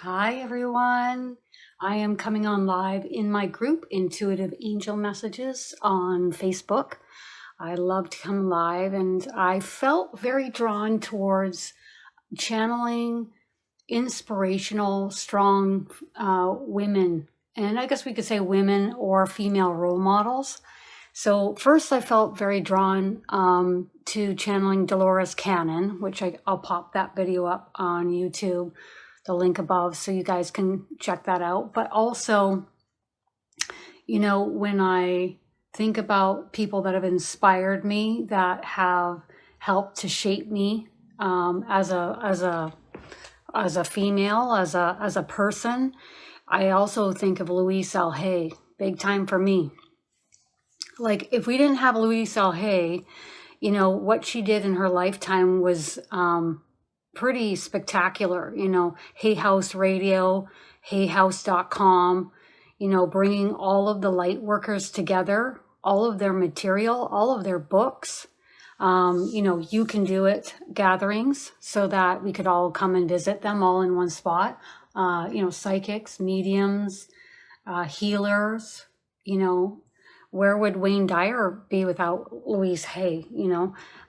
Hi, everyone. I am coming on live in my group, Intuitive Angel Messages, on Facebook. I love to come live, and I felt very drawn towards channeling inspirational, strong women. And I guess we could say women or female role models. So first I felt very drawn to channeling Dolores Cannon, which I'll pop that video up on YouTube, the link above, so you guys can check that out. But also, when I think about people that have inspired me, that have helped to shape me as a female, as a person, I also think of Louise Hay, big time for me. Like, if we didn't have Louise Hay, what she did in her lifetime was pretty spectacular. Hay House Radio, hayhouse.com, bringing all of the light workers together, all of their material, all of their books, You Can Do It gatherings, so that we could all come and visit them all in one spot. Psychics, mediums, healers, where would Wayne Dyer be without Louise Hay?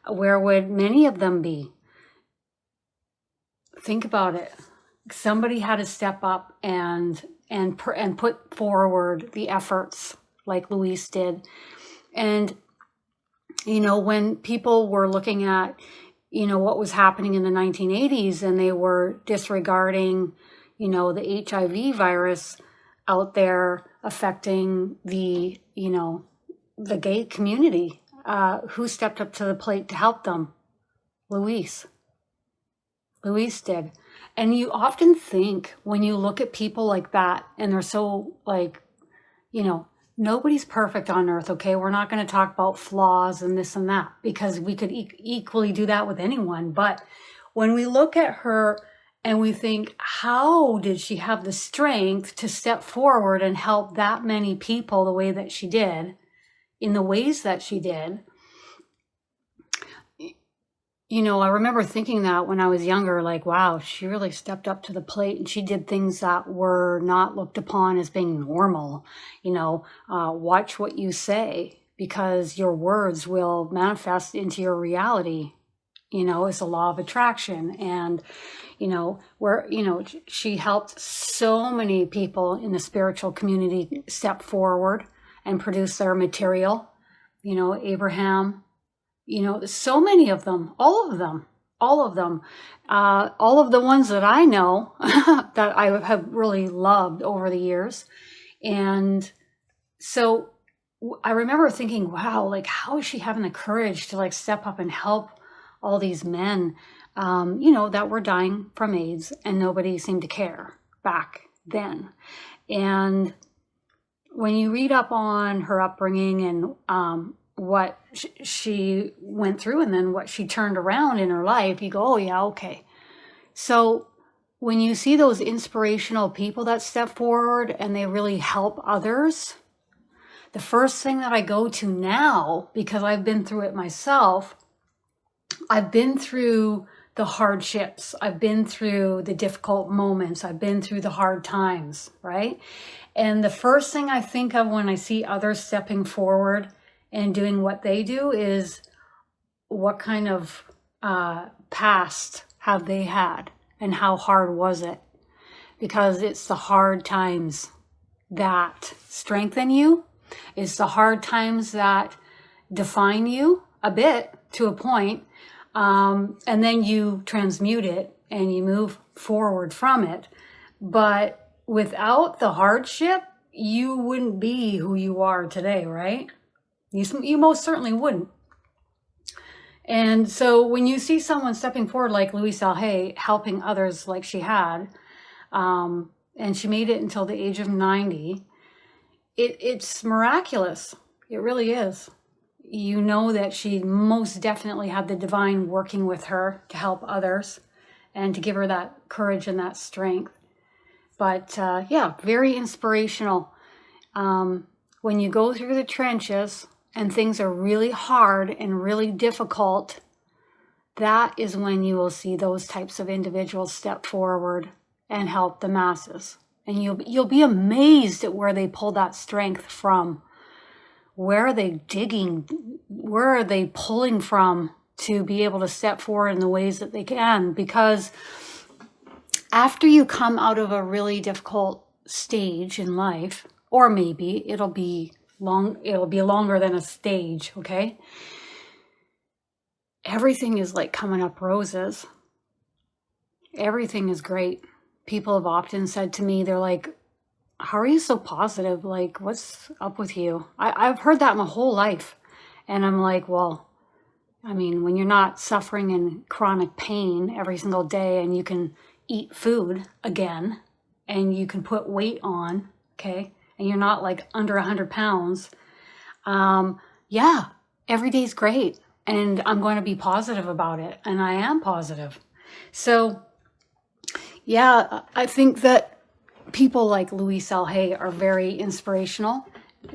Where would many of them be? Think about it. Somebody had to step up and put forward the efforts like Louise did. And, when people were looking at, what was happening in the 1980s, and they were disregarding, the HIV virus out there affecting the gay community, who stepped up to the plate to help them? Louise did. And you often think, when you look at people like that, and they're so nobody's perfect on earth, okay? We're not going to talk about flaws and this and that, because we could equally do that with anyone. But when we look at her and we think, how did she have the strength to step forward and help that many people the way that she did, in the ways that she did? I remember thinking that when I was younger, like, wow, she really stepped up to the plate, and she did things that were not looked upon as being normal. Watch what you say, because your words will manifest into your reality. It's a law of attraction. And, she helped so many people in the spiritual community step forward and produce their material. Abraham, so many of them, all of them, all of the ones that I know that I have really loved over the years. And so I remember thinking, wow, like, how is she having the courage to step up and help all these men, that were dying from AIDS, and nobody seemed to care back then. And when you read up on her upbringing and what she went through, and then what she turned around in her life, you go, oh yeah, okay. So when you see those inspirational people that step forward and they really help others, the first thing that I go to now, because I've been through it myself, I've been through the hardships, I've been through the difficult moments, I've been through the hard times, right? And the first thing I think of when I see others stepping forward and doing what they do is, what kind of past have they had, and how hard was it? Because it's the hard times that strengthen you. It's the hard times that define you a bit, to a point, and then you transmute it and you move forward from it. But without the hardship, you wouldn't be who you are today, right? You most certainly wouldn't. And so when you see someone stepping forward like Louise Hay, helping others like she had, and she made it until the age of 90, it's miraculous. It really is. That she most definitely had the divine working with her to help others and to give her that courage and that strength. But very inspirational. When you go through the trenches and things are really hard and really difficult, that is when you will see those types of individuals step forward and help the masses. And you'll be amazed at where they pull that strength from. Where are they digging? Where are they pulling from to be able to step forward in the ways that they can? Because after you come out of a really difficult stage in life, or maybe it'll be longer than a stage, okay? Everything is like coming up roses. Everything is great. People have often said to me, they're like, how are you so positive? Like, what's up with you? I've heard that my whole life. And I'm like, well, I mean, when you're not suffering in chronic pain every single day and you can eat food again and you can put weight on, okay, and you're not like under 100 pounds, yeah, every day's great. And I'm going to be positive about it. And I am positive. So, yeah, I think that people like Louise Hay are very inspirational,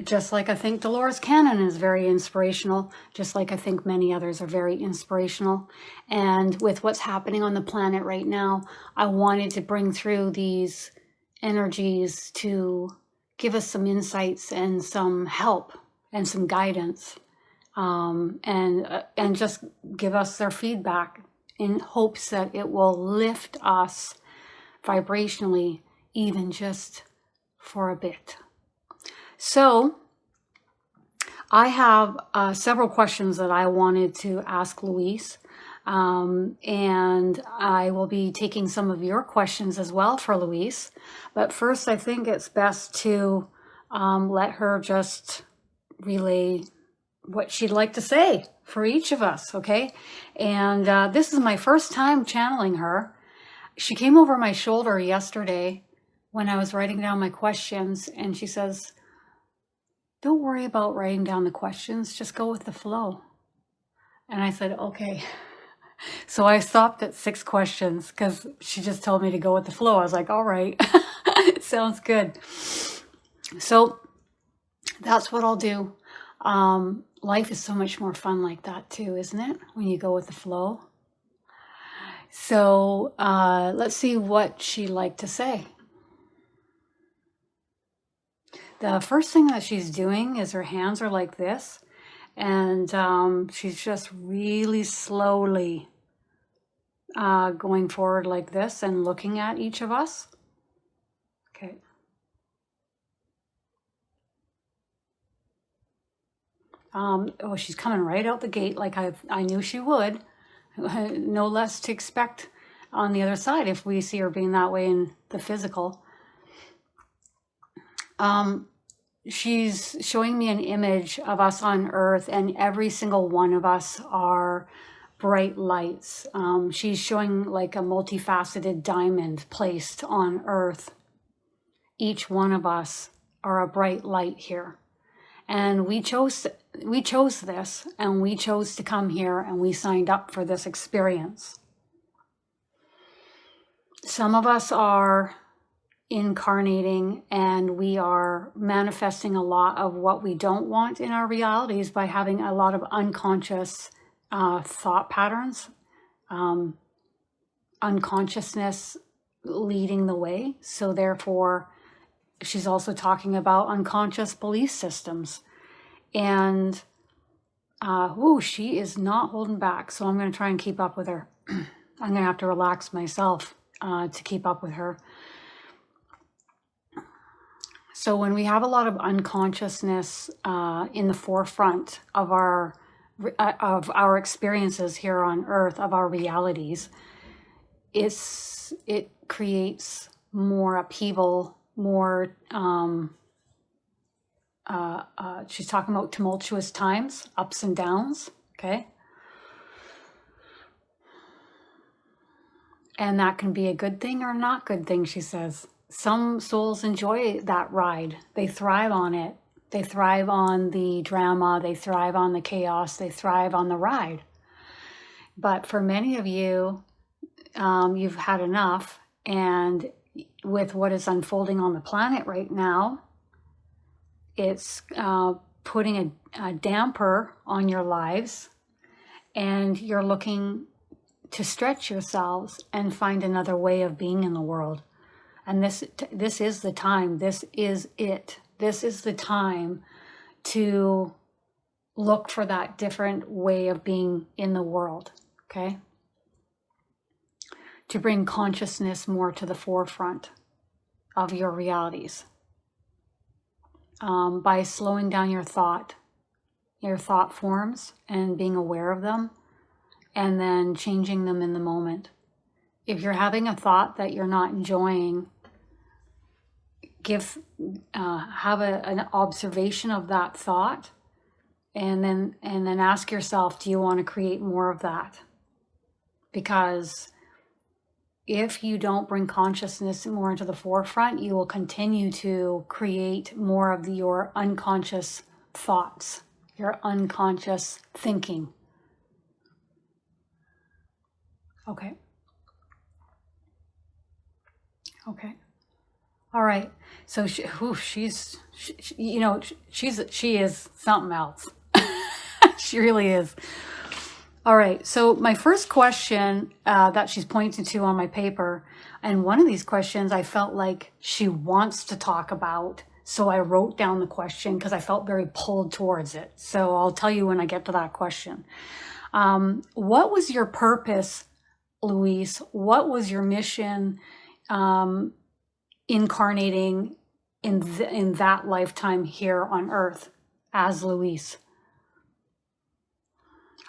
just like I think Dolores Cannon is very inspirational, just like I think many others are very inspirational. And with what's happening on the planet right now, I wanted to bring through these energies to give us some insights and some help and some guidance, and just give us their feedback in hopes that it will lift us vibrationally, even just for a bit. So I have several questions that I wanted to ask Louise, and I will be taking some of your questions as well for Louise. But first, I think it's best to let her just relay what she'd like to say for each of us, okay? And this is my first time channeling her. She came over my shoulder yesterday when I was writing down my questions, and she says, don't worry about writing down the questions, just go with the flow. And I said, okay. So I stopped at 6 questions because she just told me to go with the flow. I was like, all right, it sounds good. So that's what I'll do. Life is so much more fun like that too, isn't it? When you go with the flow. So let's see what she'd like to say. The first thing that she's doing is her hands are like this, and she's just really slowly going forward like this and looking at each of us. Okay. Oh, she's coming right out the gate like I knew she would. No less to expect on the other side if we see her being that way in the physical. She's showing me an image of us on Earth, and every single one of us are bright lights. She's showing like a multifaceted diamond placed on Earth. Each one of us are a bright light here. And we chose this, and we chose to come here, and we signed up for this experience. Some of us are incarnating, and we are manifesting a lot of what we don't want in our realities by having a lot of unconscious thought patterns, unconsciousness leading the way. So therefore, she's also talking about unconscious belief systems. And she is not holding back. So I'm going to try and keep up with her. I'm going to have to relax myself to keep up with her. So when we have a lot of unconsciousness in the forefront of our experiences here on Earth, of our realities, it creates more upheaval, more, she's talking about tumultuous times, ups and downs, okay? And that can be a good thing or not good thing, she says. Some souls enjoy that ride. They thrive on it. They thrive on the drama. They thrive on the chaos. They thrive on the ride. But for many of you, you've had enough. And with what is unfolding on the planet right now, it's putting a damper on your lives. And you're looking to stretch yourselves and find another way of being in the world. And this is the time. This is it. This is the time to look for that different way of being in the world, okay? To bring consciousness more to the forefront of your realities, by slowing down your thought forms and being aware of them, and then changing them in the moment. If you're having a thought that you're not enjoying, have an observation of that thought, and then ask yourself, do you want to create more of that? Because if you don't bring consciousness more into the forefront, you will continue to create more of your unconscious thoughts, your unconscious thinking. Okay. All right. So she is something else. She really is. All right. So my first question that she's pointing to on my paper, and one of these questions I felt like she wants to talk about. So I wrote down the question because I felt very pulled towards it. So I'll tell you when I get to that question. What was your purpose, Louise? What was your mission incarnating in that lifetime here on Earth as Louise?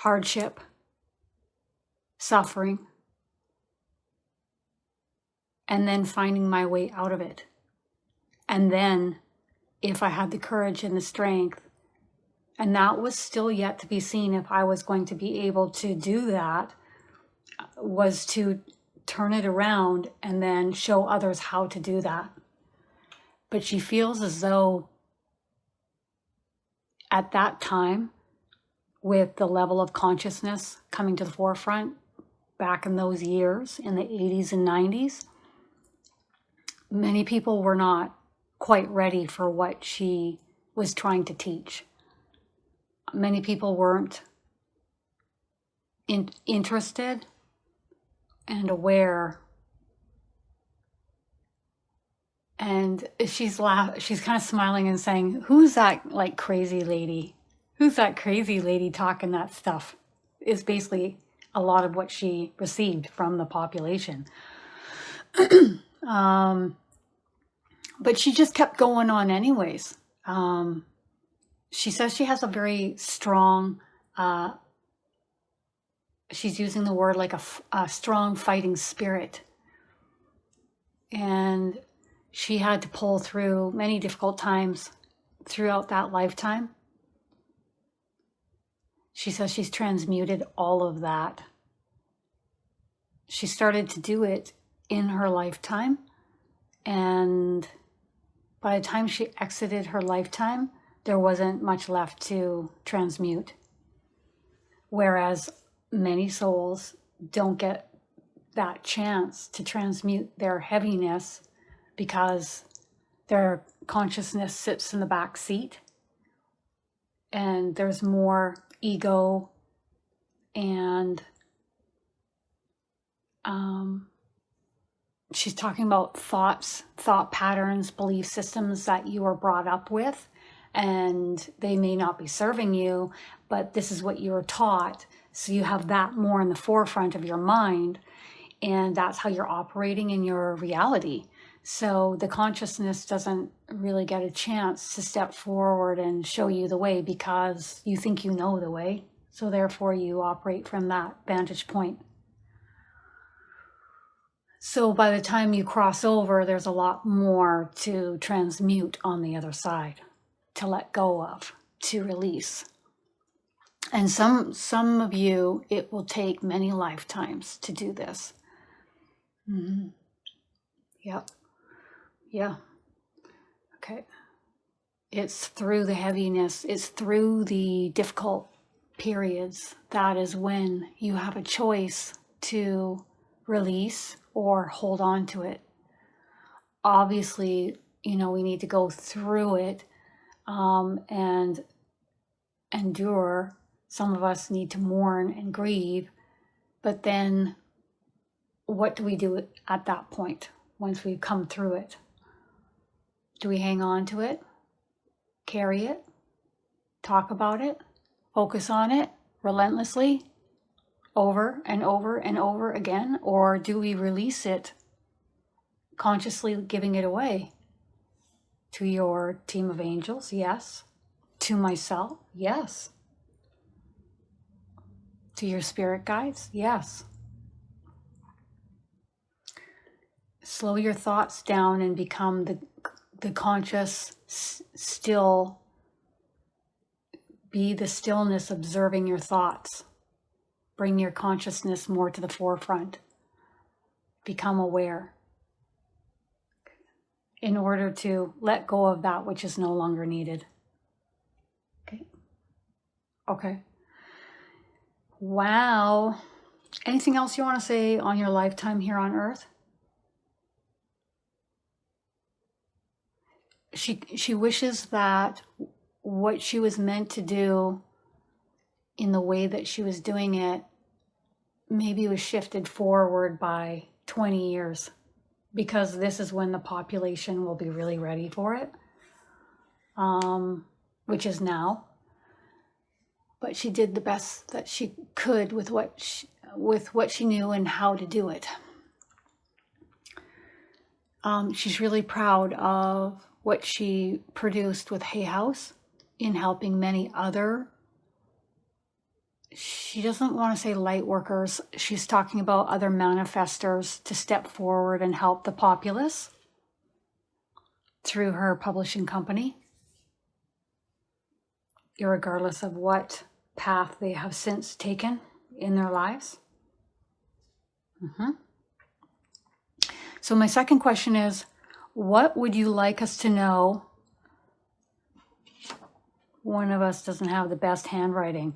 Hardship, suffering, and then finding my way out of it. And then, if I had the courage and the strength, and that was still yet to be seen if I was going to be able to do that, was to turn it around and then show others how to do that. But she feels as though at that time, with the level of consciousness coming to the forefront back in those years, in the 80s and 90s, many people were not quite ready for what she was trying to teach. Many people weren't interested and aware. And she's kind of smiling and saying, who's that like crazy lady? Who's that crazy lady talking that stuff? Is basically a lot of what she received from the population. But she just kept going on anyways. She says she has a very strong, she's using the word like a strong fighting spirit. And she had to pull through many difficult times throughout that lifetime. She says she's transmuted all of that. She started to do it in her lifetime. And by the time she exited her lifetime, there wasn't much left to transmute. Whereas many souls don't get that chance to transmute their heaviness because their consciousness sits in the back seat and there's more ego and she's talking about thought patterns, belief systems that you were brought up with, and they may not be serving you, but this is what you were taught. So you have that more in the forefront of your mind, and that's how you're operating in your reality. So the consciousness doesn't really get a chance to step forward and show you the way because you think you know the way. So therefore you operate from that vantage point. So by the time you cross over, there's a lot more to transmute on the other side, to let go of, to release. And some of you, it will take many lifetimes to do this. Mm-hmm. Yep. Yeah. Okay. It's through the heaviness, it's through the difficult periods. That is when you have a choice to release or hold on to it. Obviously, we need to go through it and endure. Some of us need to mourn and grieve, but then what do we do at that point? once we've come through it? Do we hang on to it, carry it, talk about it, focus on it relentlessly over and over and over again? Or do we release it, consciously giving it away to your team of angels? Yes. To myself? Yes. To your spirit guides? Yes. Slow your thoughts down and become the conscious, still, be the stillness observing your thoughts. Bring your consciousness more to the forefront. Become aware in order to let go of that which is no longer needed. Okay. Wow. Anything else you want to say on your lifetime here on Earth? She wishes that what she was meant to do in the way that she was doing it maybe was shifted forward by 20 years, because this is when the population will be really ready for it, which is now. But she did the best that she could with what she knew and how to do it. She's really proud of what she produced with Hay House in helping many other, she doesn't want to say light workers, she's talking about other manifestors to step forward and help the populace through her publishing company, irregardless of what path they have since taken in their lives. So my second question is, what would you like us to know? One of us doesn't have the best handwriting.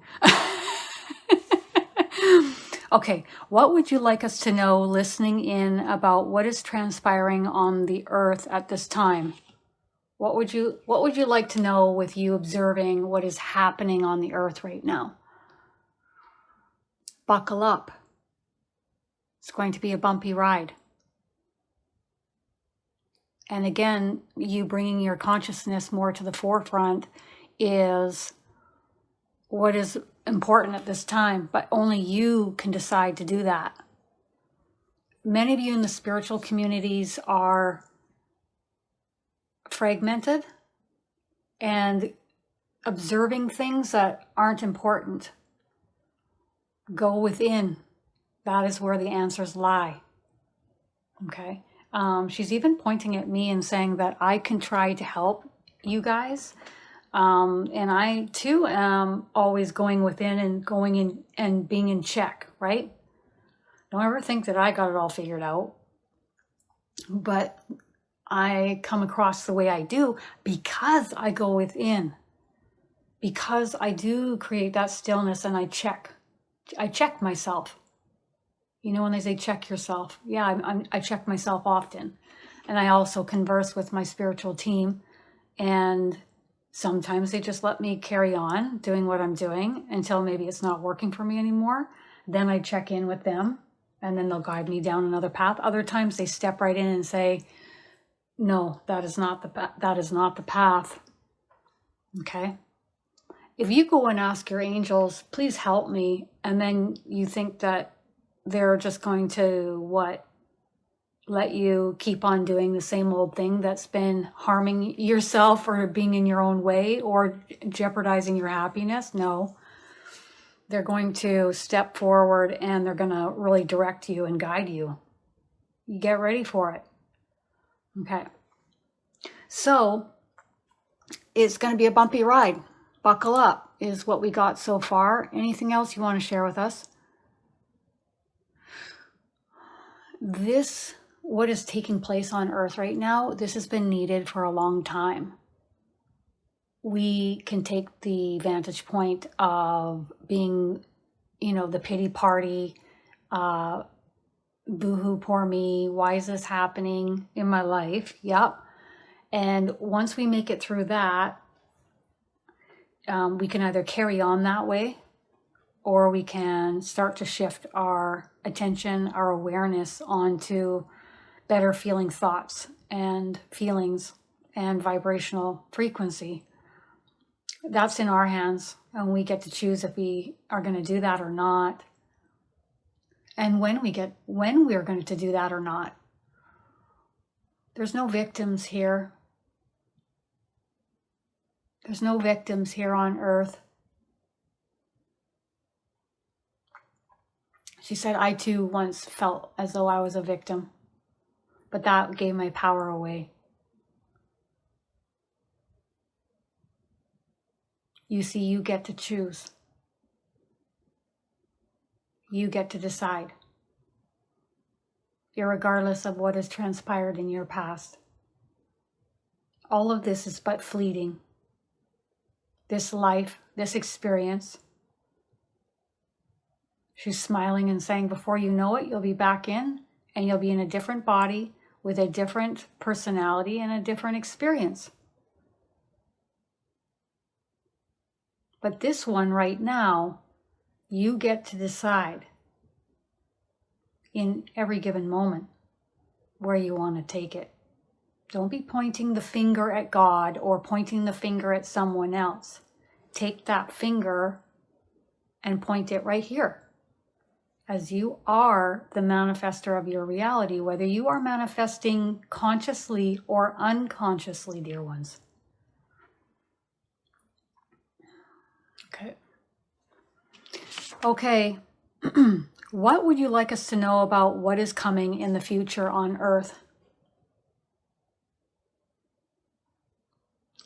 Okay, what would you like us to know listening in about what is transpiring on the earth at this time? What would you like to know with you observing what is happening on the earth right now? Buckle up. It's going to be a bumpy ride. And again, you bringing your consciousness more to the forefront is what is important at this time, but only you can decide to do that. Many of you in the spiritual communities are fragmented and observing things that aren't important. Go within. That is where the answers lie. Okay. She's even pointing at me and saying that I can try to help you guys. And I too am always going within and going in and being in check, right? Don't ever think that I got it all figured out. But I come across the way I do because I go within. Because I do create that stillness and I check myself. You know, when they say check yourself, yeah, I check myself often. And I also converse with my spiritual team, and sometimes they just let me carry on doing what I'm doing until maybe it's not working for me anymore. Then I check in with them, and then they'll guide me down another path. Other times they step right in and say, no, that is not the path. Okay. If you go and ask your angels, please help me, and then you think that they're just going to let you keep on doing the same old thing that's been harming yourself or being in your own way or jeopardizing your happiness? No. They're going to step forward and they're going to really direct you and guide you. You get ready for it. Okay. So it's going to be a bumpy ride. Buckle up is what we got so far. Anything else you want to share with us? What is taking place on Earth right now, this has been needed for a long time. We can take the vantage point of being, the pity party, boo-hoo, poor me, why is this happening in my life? Yep. And once we make it through that, we can either carry on that way, or we can start to shift our attention, our awareness onto better feeling thoughts and feelings and vibrational frequency. That's in our hands, and we get to choose if we are going to do that or not, and when we're going to do that or not. There's no victims here. There's no victims here on earth. She said, I too once felt as though I was a victim, but that gave my power away. You see, you get to choose. You get to decide, irregardless of what has transpired in your past. All of this is but fleeting. This life, this experience. She's smiling and saying, before you know it, you'll be back in, and you'll be in a different body with a different personality and a different experience. But this one right now, you get to decide in every given moment where you want to take it. Don't be pointing the finger at God or pointing the finger at someone else. Take that finger and point it right here. As you are the manifester of your reality, whether you are manifesting consciously or unconsciously, dear ones. Okay. What would you like us to know about what is coming in the future on Earth?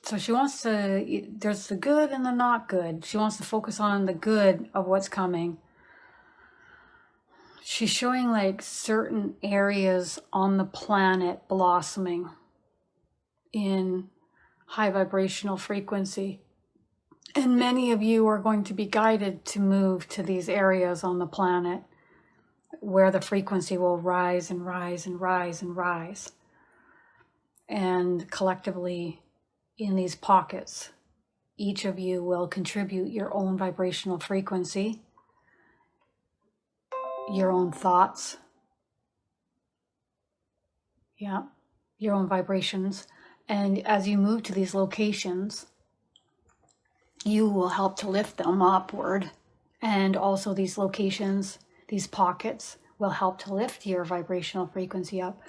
So she wants to, there's the good and the not good. She wants to focus on the good of what's coming. She's showing like certain areas on the planet blossoming in high vibrational frequency. And many of you are going to be guided to move to these areas on the planet where the frequency will rise and rise and rise and rise. And collectively in these pockets, each of you will contribute your own vibrational frequency, your own thoughts, your own vibrations. And as you move to these locations, you will help to lift them upward. And also these locations, these pockets, will help to lift your vibrational frequency up.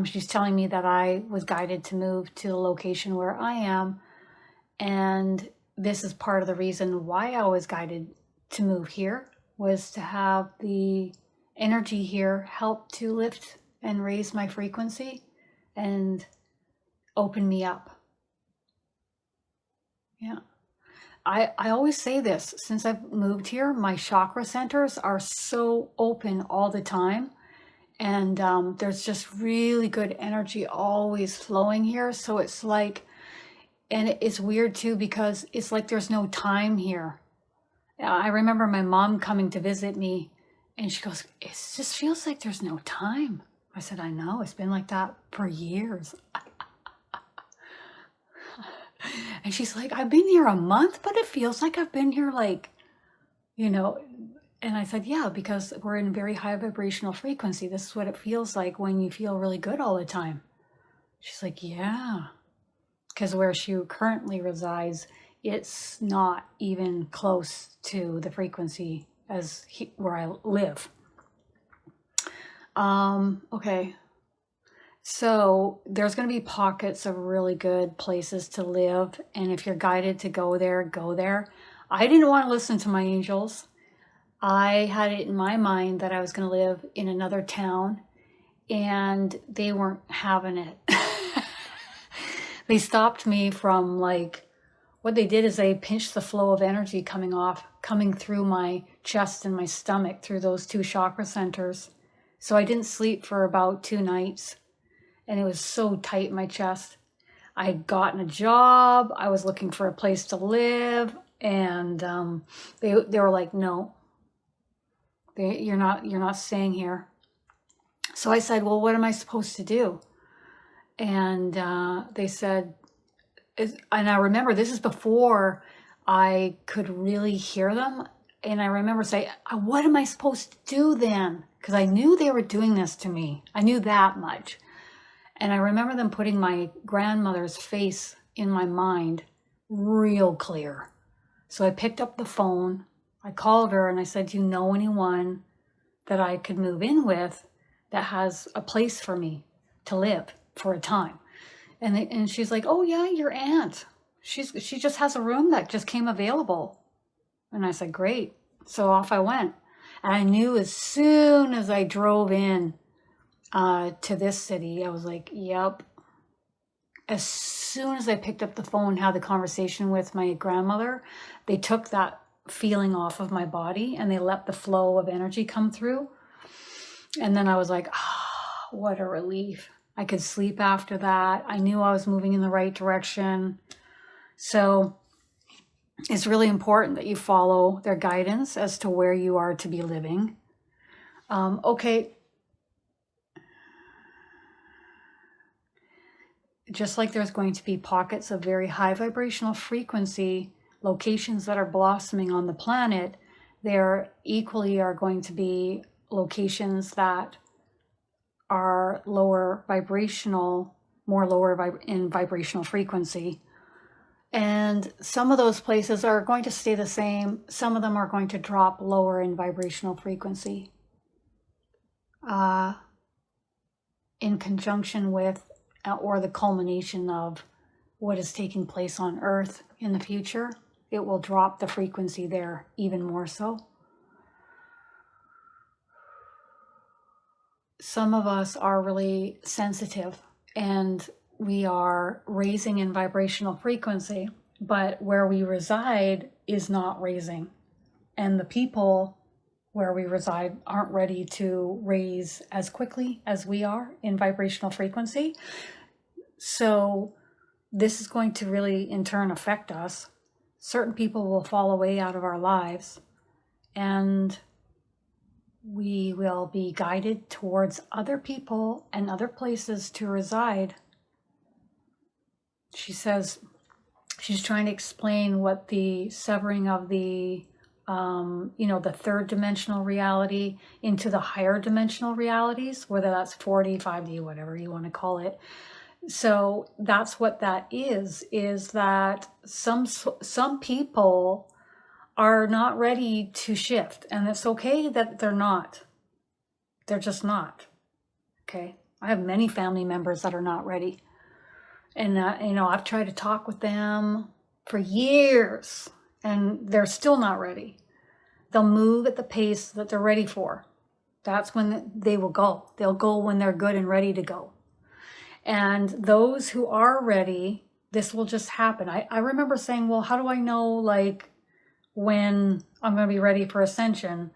She's telling me that I was guided to move to the location where I am. And this is part of the reason why I was guided to move here, was to have the energy here help to lift and raise my frequency and open me up. Yeah. I always say this, since I've moved here, my chakra centers are so open all the time. And there's just really good energy always flowing here. So it's like, and it's weird too, because it's like there's no time here. I remember my mom coming to visit me and she goes, it just feels like there's no time. I said, I know, it's been like that for years. And she's like, I've been here a month, but it feels like I've been here like, and I said, yeah, because we're in very high vibrational frequency. This is what it feels like when you feel really good all the time. She's like, yeah, because where she currently resides, it's not even close to the frequency as where I live. Okay. So there's going to be pockets of really good places to live. And if you're guided to go there, go there. I didn't want to listen to my angels. I had it in my mind that I was going to live in another town, and they weren't having it. They stopped me from what they did is they pinched the flow of energy coming through my chest and my stomach through those two chakra centers. So I didn't sleep for about 2 nights. And it was so tight in my chest. I had gotten a job. I was looking for a place to live. And they were like, no, you're not staying here. So I said, well, what am I supposed to do? And they said, and I remember this is before I could really hear them. And I remember saying, what am I supposed to do then? Because I knew they were doing this to me. I knew that much. And I remember them putting my grandmother's face in my mind real clear. So I picked up the phone, I called her and I said, do you know anyone that I could move in with that has a place for me to live for a time? And she's like, oh yeah, your aunt. She just has a room that just came available. And I said, great. So off I went. And I knew as soon as I drove in to this city, I was like, yep. As soon as I picked up the phone and had the conversation with my grandmother, they took that feeling off of my body and they let the flow of energy come through. And then I was like, ah, what a relief. I could sleep after that. I knew I was moving in the right direction. So it's really important that you follow their guidance as to where you are to be living. Okay. Just like there's going to be pockets of very high vibrational frequency, locations that are blossoming on the planet, there equally are going to be locations that are lower vibrational, more lower in vibrational frequency. And some of those places are going to stay the same. Some of them are going to drop lower in vibrational frequency. In conjunction with or the culmination of what is taking place on Earth in the future, it will drop the frequency there even more so. Some of us are really sensitive and we are raising in vibrational frequency, but where we reside is not raising. And the people where we reside aren't ready to raise as quickly as we are in vibrational frequency. So this is going to really in turn affect us. Certain people will fall away out of our lives and we will be guided towards other people and other places to reside. She says she's trying to explain what the severing of the the third dimensional reality into the higher dimensional realities, whether that's 4D, 5D, whatever you want to call it. So that's what that is that some people are not ready to shift, and it's okay that they're not. They're just not. Okay. I have many family members that are not ready. And, I've tried to talk with them for years and they're still not ready. They'll move at the pace that they're ready for. That's when they will go. They'll go when they're good and ready to go. And those who are ready, this will just happen. I remember saying, well, how do I know, like, when I'm going to be ready for ascension?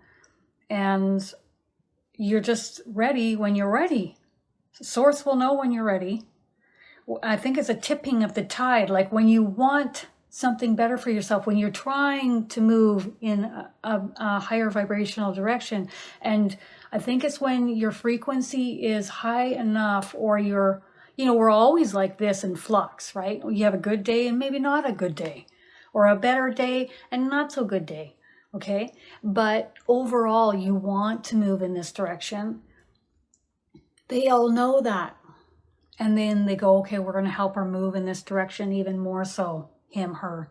And you're just ready when you're ready. Source will know when you're ready. I think it's a tipping of the tide, like when you want something better for yourself, when you're trying to move in a higher vibrational direction. And I think it's when your frequency is high enough, or you're, we're always like this in flux, right? You have a good day and maybe not a good day, or a better day and not so good day. Okay. But overall, you want to move in this direction. They all know that. And then they go, okay, we're going to help her move in this direction even more so, him, her.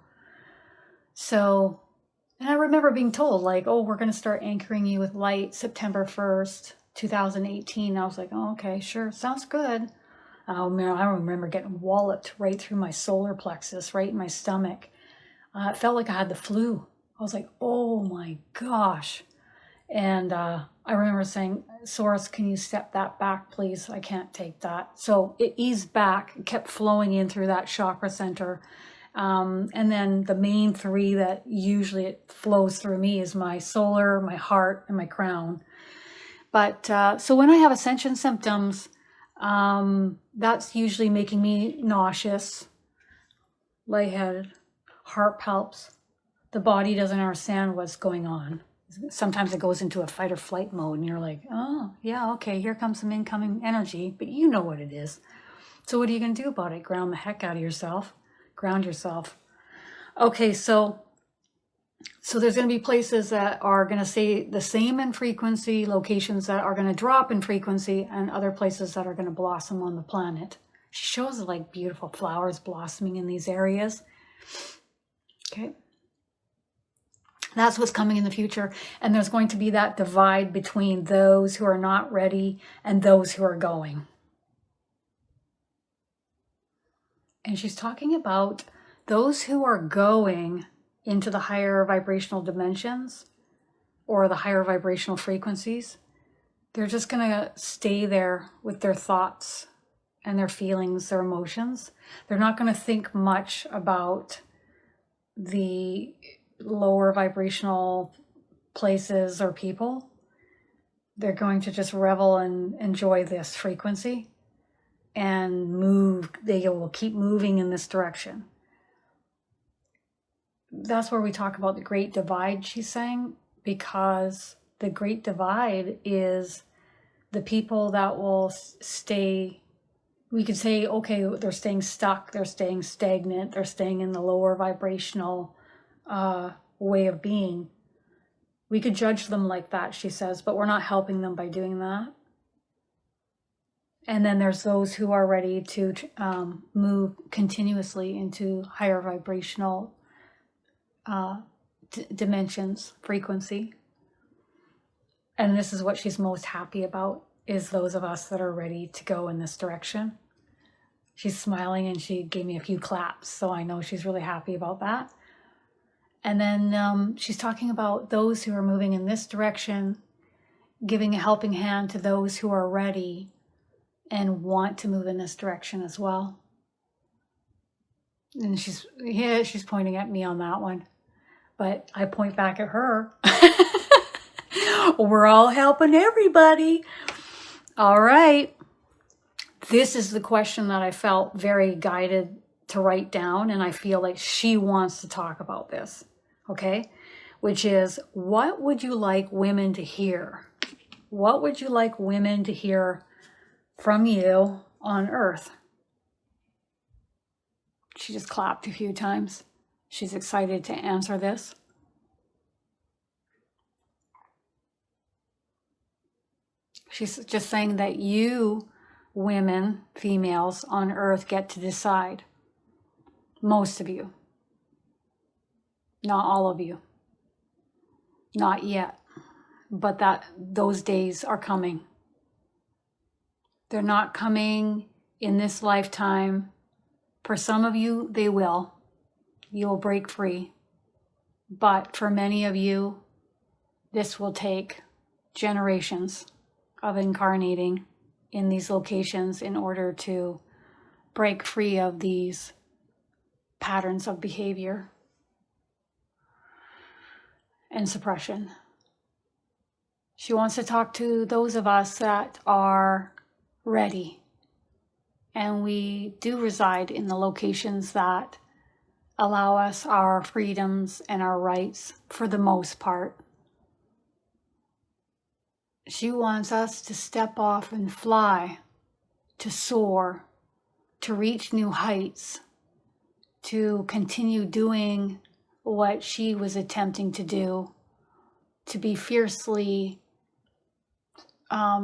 So, and I remember being told, like, oh, we're going to start anchoring you with light September 1st, 2018. I was like, oh, okay, sure. Sounds good. I remember getting walloped right through my solar plexus, right in my stomach. It felt like I had the flu. I was like, oh my gosh. And I remember saying, Source, can you step that back, please? I can't take that. So it eased back, it kept flowing in through that chakra center. And then the main three that usually it flows through me is my solar, my heart, and my crown. But so when I have ascension symptoms, that's usually making me nauseous, lightheaded, heart palps. The body doesn't understand what's going on. Sometimes it goes into a fight or flight mode and you're like, oh, yeah, okay, here comes some incoming energy, but you know what it is. So what are you going to do about it? Ground the heck out of yourself. Ground yourself. Okay, so So there's going to be places that are going to stay the same in frequency, locations that are going to drop in frequency, and other places that are going to blossom on the planet. She shows like beautiful flowers blossoming in these areas. Okay. That's what's coming in the future. And there's going to be that divide between those who are not ready and those who are going. And she's talking about those who are going into the higher vibrational dimensions or the higher vibrational frequencies. They're just going to stay there with their thoughts and their feelings, their emotions. They're not going to think much about the lower vibrational places or people. They're going to just revel and enjoy this frequency and move. They will keep moving in this direction. That's where we talk about the Great Divide, she's saying, because the Great Divide is the people that will stay. We could say, okay, they're staying stuck, they're staying stagnant, they're staying in the lower vibrational way of being. We could judge them like that, she says, but we're not helping them by doing that. And then there's those who are ready to move continuously into higher vibrational dimensions, frequency. And this is what she's most happy about, is those of us that are ready to go in this direction. She's smiling and she gave me a few claps, so I know she's really happy about that. And then she's talking about those who are moving in this direction, giving a helping hand to those who are ready and want to move in this direction as well. And she's pointing at me on that one, but I point back at her. We're all helping everybody. All right. This is the question that I felt very guided to write down, and I feel like she wants to talk about this, okay? Which is, what would you like women to hear? What would you like women to hear from you on Earth? She just clapped a few times. She's excited to answer this. She's just saying that you women, females on Earth, get to decide. Most of you. Not all of you. Not yet. But those days are coming. They're not coming in this lifetime. For some of you, they will. You'll break free. But for many of you, this will take generations of incarnating in these locations in order to break free of these patterns of behavior and suppression. She wants to talk to those of us that are ready. And we do reside in the locations that allow us our freedoms and our rights for the most part. She wants us to step off and fly, to soar, to reach new heights, to continue doing what she was attempting to do, to be fiercely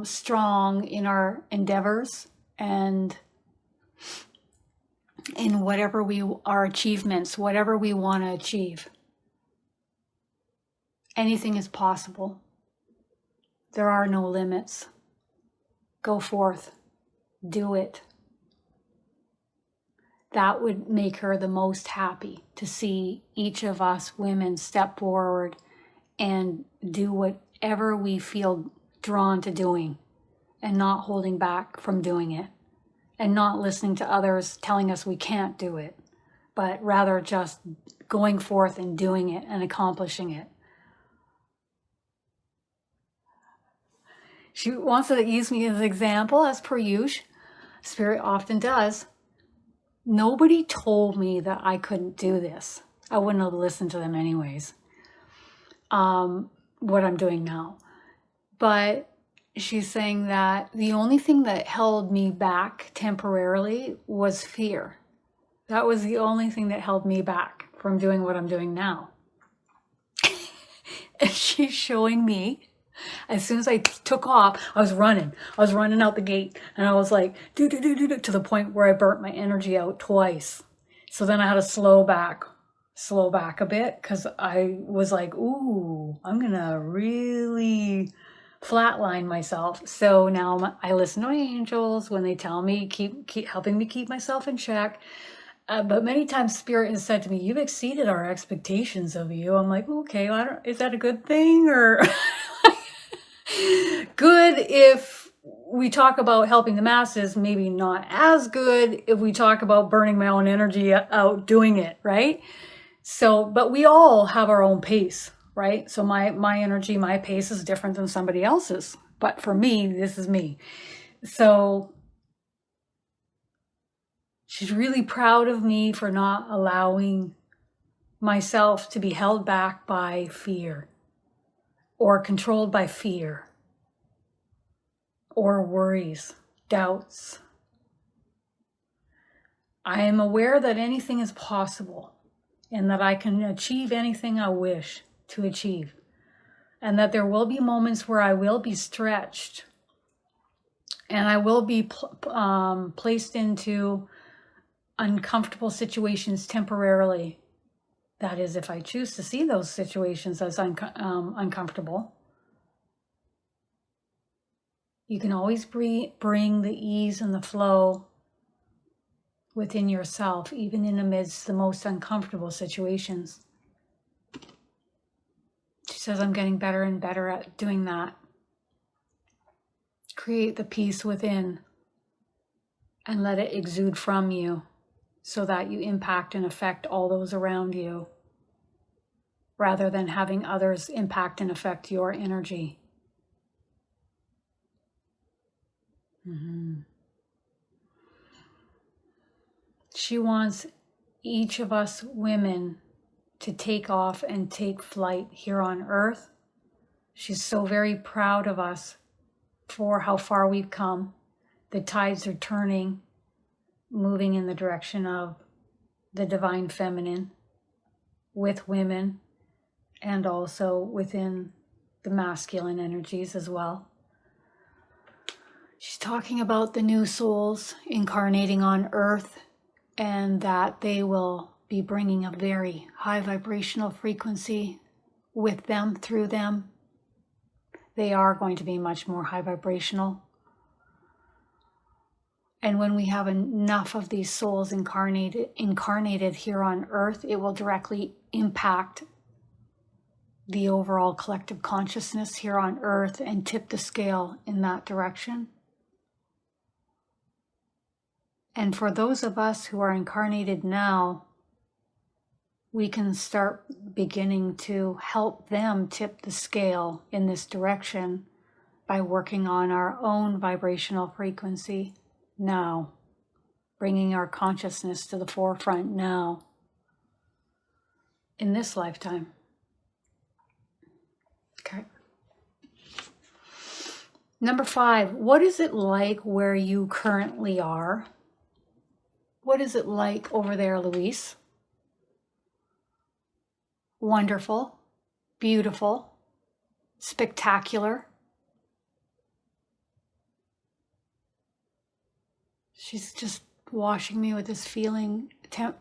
strong in our endeavors and in whatever our achievements, whatever we want to achieve. Anything is possible. There are no limits. Go forth. Do it. That would make her the most happy, to see each of us women step forward and do whatever we feel drawn to doing, and not holding back from doing it, and not listening to others telling us we can't do it, but rather just going forth and doing it and accomplishing it. She wants to use me as an example, as per usual. Spirit often does. Nobody told me that I couldn't do this. I wouldn't have listened to them anyways. What I'm doing now. But she's saying that the only thing that held me back temporarily was fear. That was the only thing that held me back from doing what I'm doing now. And she's showing me, as soon as I took off, I was running out the gate, and I was like, do, to the point where I burnt my energy out twice. So then I had to slow back a bit, because I was like, ooh, I'm going to really flatline myself. So now I listen to my angels when they tell me, keep helping me keep myself in check. But many times Spirit has said to me, you've exceeded our expectations of you. I'm like, okay, is that a good thing? Or good if we talk about helping the masses, maybe not as good if we talk about burning my own energy out doing it, right? So, but we all have our own pace, right? So my energy, my pace is different than somebody else's. But for me, this is me. So she's really proud of me for not allowing myself to be held back by fear, or controlled by fear, or worries, doubts. I am aware that anything is possible, and that I can achieve anything I wish to achieve, and that there will be moments where I will be stretched, and I will be placed into uncomfortable situations temporarily. That is, if I choose to see those situations as uncomfortable. You can always bring the ease and the flow within yourself, even in amidst the most uncomfortable situations. She says, I'm getting better and better at doing that. Create the peace within and let it exude from you, so that you impact and affect all those around you, rather than having others impact and affect your energy. She wants each of us women to take off and take flight here on Earth. She's so very proud of us for how far we've come. The tides are turning, moving in the direction of the divine feminine with women, and also within the masculine energies as well. She's talking about the new souls incarnating on Earth, and that they will be bringing a very high vibrational frequency with them, through them. They are going to be much more high vibrational. And when we have enough of these souls incarnated here on Earth, it will directly impact the overall collective consciousness here on Earth and tip the scale in that direction. And for those of us who are incarnated now, we can start beginning to help them tip the scale in this direction by working on our own vibrational frequency now, bringing our consciousness to the forefront now, in this lifetime. Okay. Number 5, what is it like where you currently are? What is it like over there, Louise? Wonderful, beautiful, spectacular. She's just washing me with this feeling.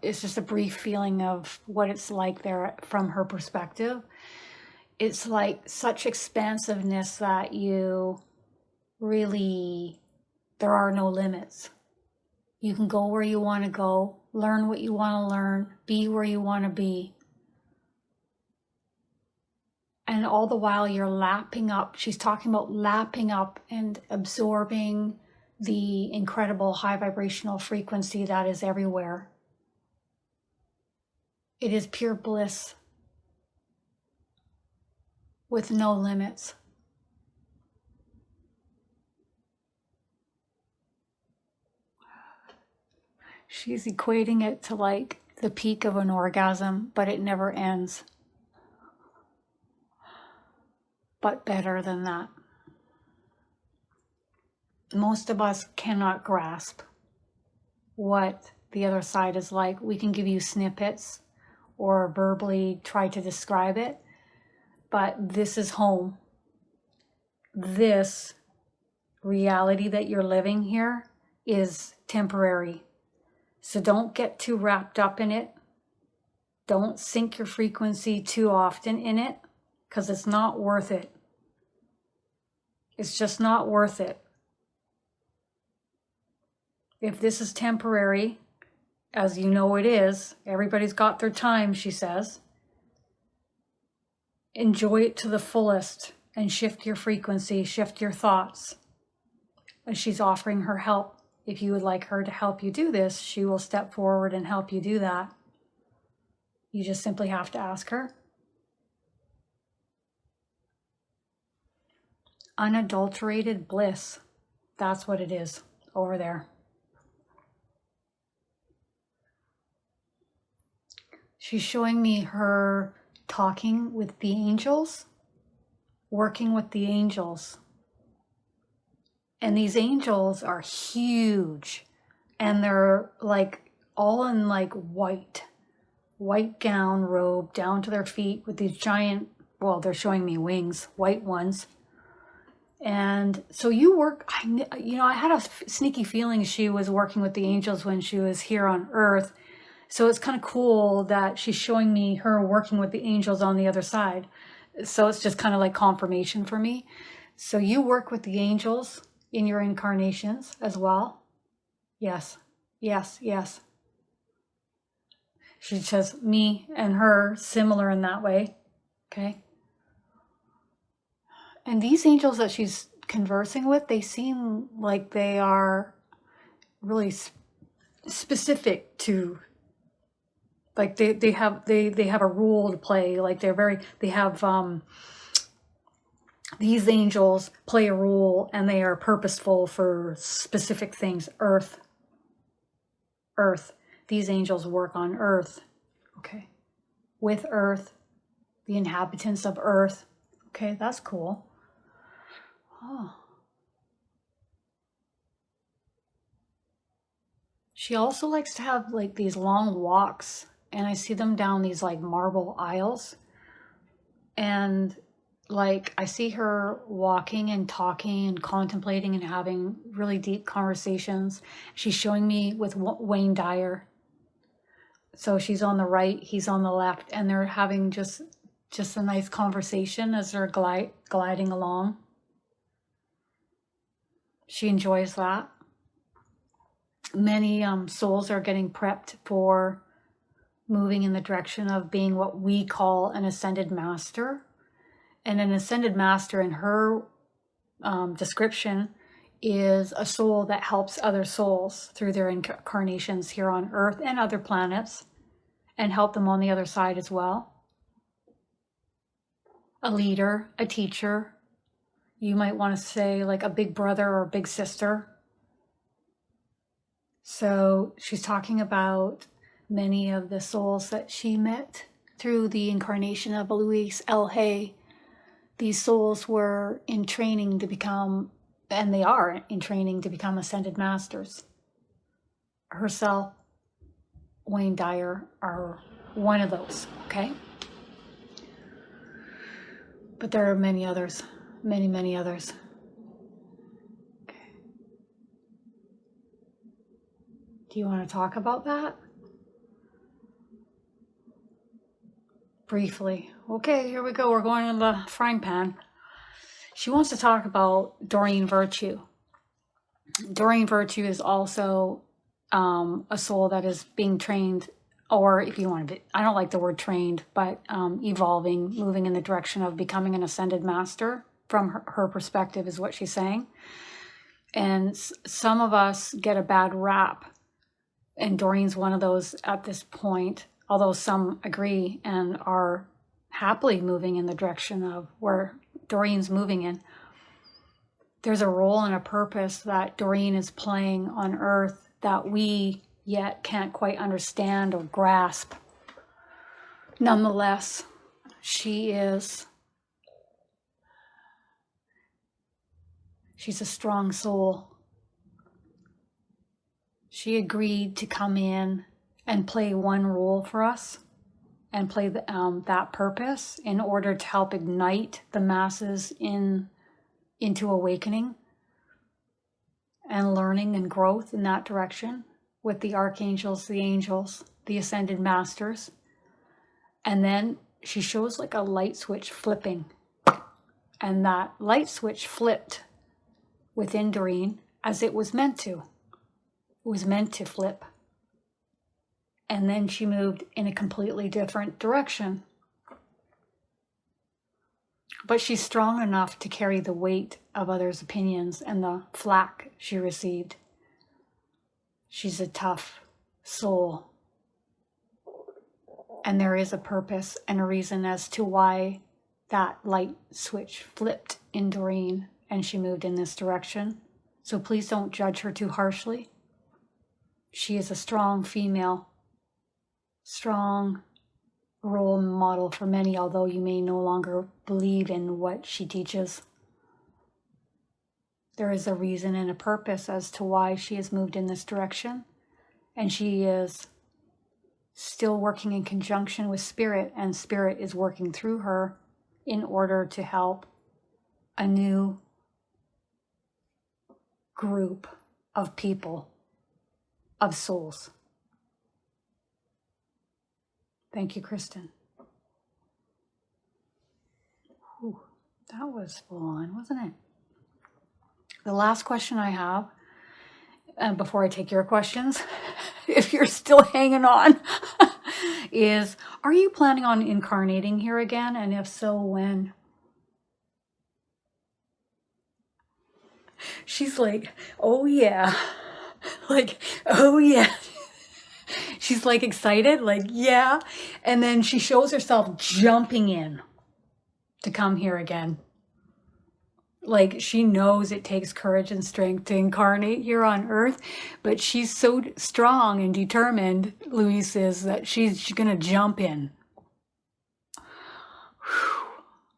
It's just a brief feeling of what it's like there from her perspective. It's like such expansiveness that you really, there are no limits. You can go where you want to go, learn what you want to learn, be where you want to be. And all the while you're lapping up. She's talking about lapping up and absorbing the incredible high vibrational frequency that is everywhere. It is pure bliss with no limits. She's equating it to like the peak of an orgasm, but it never ends. But better than that. Most of us cannot grasp what the other side is like. We can give you snippets or verbally try to describe it, but this is home. This reality that you're living here is temporary. So don't get too wrapped up in it. Don't sink your frequency too often in it, because it's not worth it. It's just not worth it. If this is temporary, as you know it is, everybody's got their time, she says, enjoy it to the fullest and shift your frequency, shift your thoughts. And she's offering her help. If you would like her to help you do this, she will step forward and help you do that. You just simply have to ask her. Unadulterated bliss. That's what it is over there. She's showing me her talking with the angels, working with the angels. And these angels are huge, and they're like all in like white gown robe down to their feet with these giant, well, they're showing me wings, white ones. And so you work, I had a sneaky feeling she was working with the angels when she was here on Earth. So it's kind of cool that she's showing me her working with the angels on the other side. So it's just kind of like confirmation for me. So you work with the angels in your incarnations as well? Yes, yes, yes. She says me and her similar in that way. Okay. And these angels that she's conversing with, they seem like they are really specific to, like they have a role to play. Like they have these angels play a role, and they are purposeful for specific things. Earth. These angels work on Earth. Okay. With Earth, the inhabitants of Earth. Okay, that's cool. Oh. She also likes to have like these long walks, and I see them down these like marble aisles. And like I see her walking and talking and contemplating and having really deep conversations. She's showing me with Wayne Dyer. So she's on the right, he's on the left, and they're having just a nice conversation as they're gliding along. She enjoys that. Many souls are getting prepped for moving in the direction of being what we call an ascended master. And an ascended master, in her description, is a soul that helps other souls through their incarnations here on Earth and other planets, and help them on the other side as well. A leader, a teacher. You might want to say like a big brother or a big sister. So she's talking about many of the souls that she met through the incarnation of Louise Hay. These souls were in training to become, and they are in training to become ascended masters. Herself, Wayne Dyer, are one of those, okay? But there are many others, many others. Okay. Do you want to talk about that? Briefly. Okay, here we go. We're going in the frying pan. She wants to talk about Doreen Virtue. Doreen Virtue is also a soul that is being trained, or if you want to, I don't like the word trained, but evolving, moving in the direction of becoming an ascended master from her perspective is what she's saying. And some of us get a bad rap, and Doreen's one of those at this point, although some agree and are happily moving in the direction of where Doreen's moving in. There's a role and a purpose that Doreen is playing on Earth that we yet can't quite understand or grasp. Nonetheless, she's a strong soul. She agreed to come in and play one role for us and play that purpose in order to help ignite the masses into awakening and learning and growth in that direction with the archangels, the angels, the ascended masters. And then she shows like a light switch flipping. And that light switch flipped within Doreen as it was meant to. It was meant to flip. And then she moved in a completely different direction. But she's strong enough to carry the weight of others' opinions and the flack she received. She's a tough soul. And there is a purpose and a reason as to why that light switch flipped in Doreen and she moved in this direction. So please don't judge her too harshly. She is a strong female, strong role model for many, although you may no longer believe in what she teaches. There is a reason and a purpose as to why she has moved in this direction, and she is still working in conjunction with Spirit, and Spirit is working through her in order to help a new group of people, of souls. Thank you, Kristen. Whew, that was full on, wasn't it? The last question I have, before I take your questions, if you're still hanging on, is, are you planning on incarnating here again? And if so, when? She's like, oh yeah. Like, oh yeah. She's like excited, like, yeah. And then she shows herself jumping in to come here again. Like, she knows it takes courage and strength to incarnate here on earth, but she's so strong and determined, Louise is, that she's going to jump in. Whew.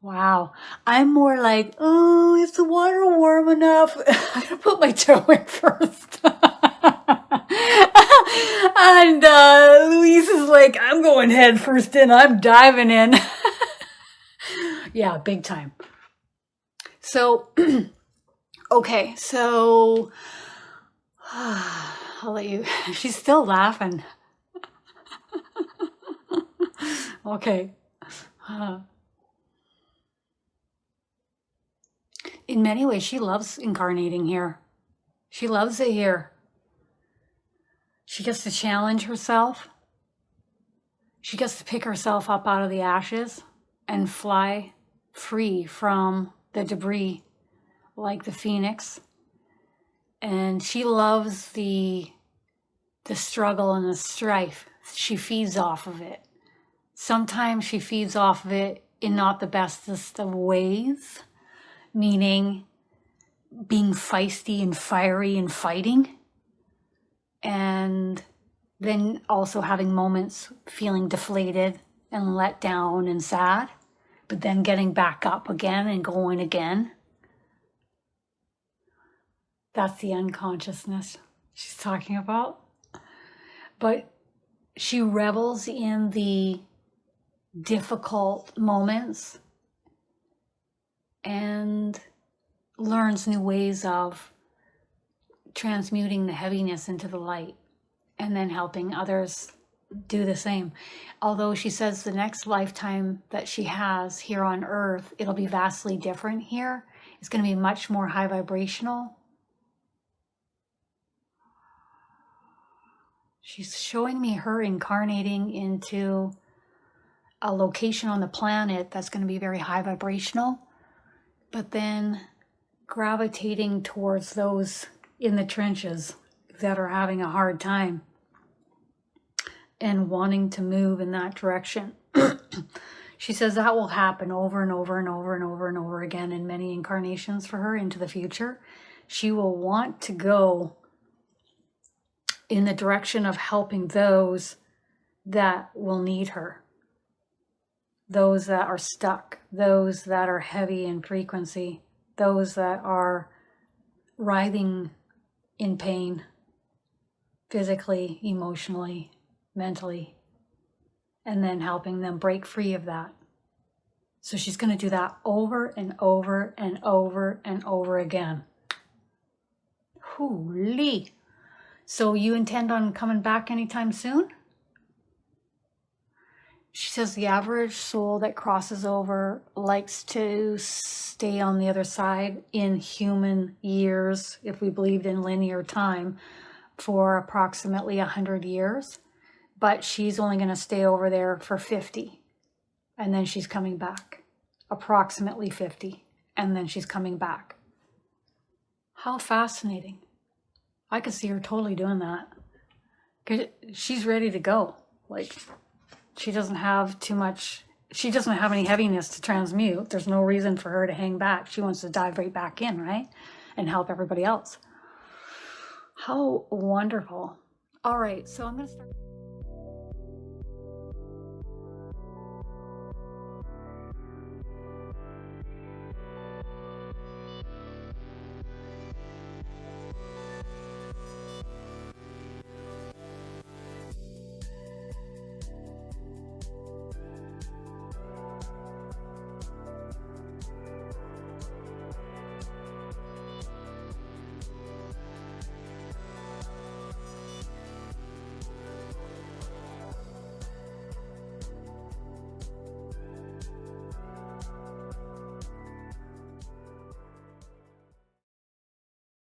Wow. I'm more like, oh, is the water warm enough? I'm going to put my toe in first. And Louise is like, I'm going head first in. I'm diving in. Yeah, big time. So, okay, so I'll let you, she's still laughing. Okay. In many ways, she loves incarnating here. She loves it here. She gets to challenge herself. She gets to pick herself up out of the ashes and fly free from the debris like the phoenix. And she loves the struggle and the strife. She feeds off of it. Sometimes she feeds off of it in not the bestest of ways, meaning being feisty and fiery and fighting. And then also having moments feeling deflated and let down and sad, but then getting back up again and going again. That's the unconsciousness she's talking about. But she revels in the difficult moments and learns new ways of transmuting the heaviness into the light and then helping others do the same. Although she says the next lifetime that she has here on earth, it'll be vastly different here. It's going to be much more high vibrational. She's showing me her incarnating into a location on the planet that's going to be very high vibrational, but then gravitating towards those in the trenches that are having a hard time and wanting to move in that direction. She says that will happen over and over and over and over and over again in many incarnations for her into the future. She will want to go in the direction of helping those that will need her, those that are stuck, those that are heavy in frequency, those that are writhing in pain, physically, emotionally, mentally. and then helping them break free of that. So she's going to do that over and over and over and over again. Holy. So you intend on coming back anytime soon? She says the average soul that crosses over likes to stay on the other side in human years, if we believed in linear time, for approximately 100 years. But she's only going to stay over there for 50. And then she's coming back. Approximately 50. And then she's coming back. How fascinating. I could see her totally doing that. 'Cause she's ready to go. Like, she doesn't have too much, she doesn't have any heaviness to transmute. There's no reason for her to hang back. She wants to dive right back in, right? And help everybody else. How wonderful. All right, so I'm going to start.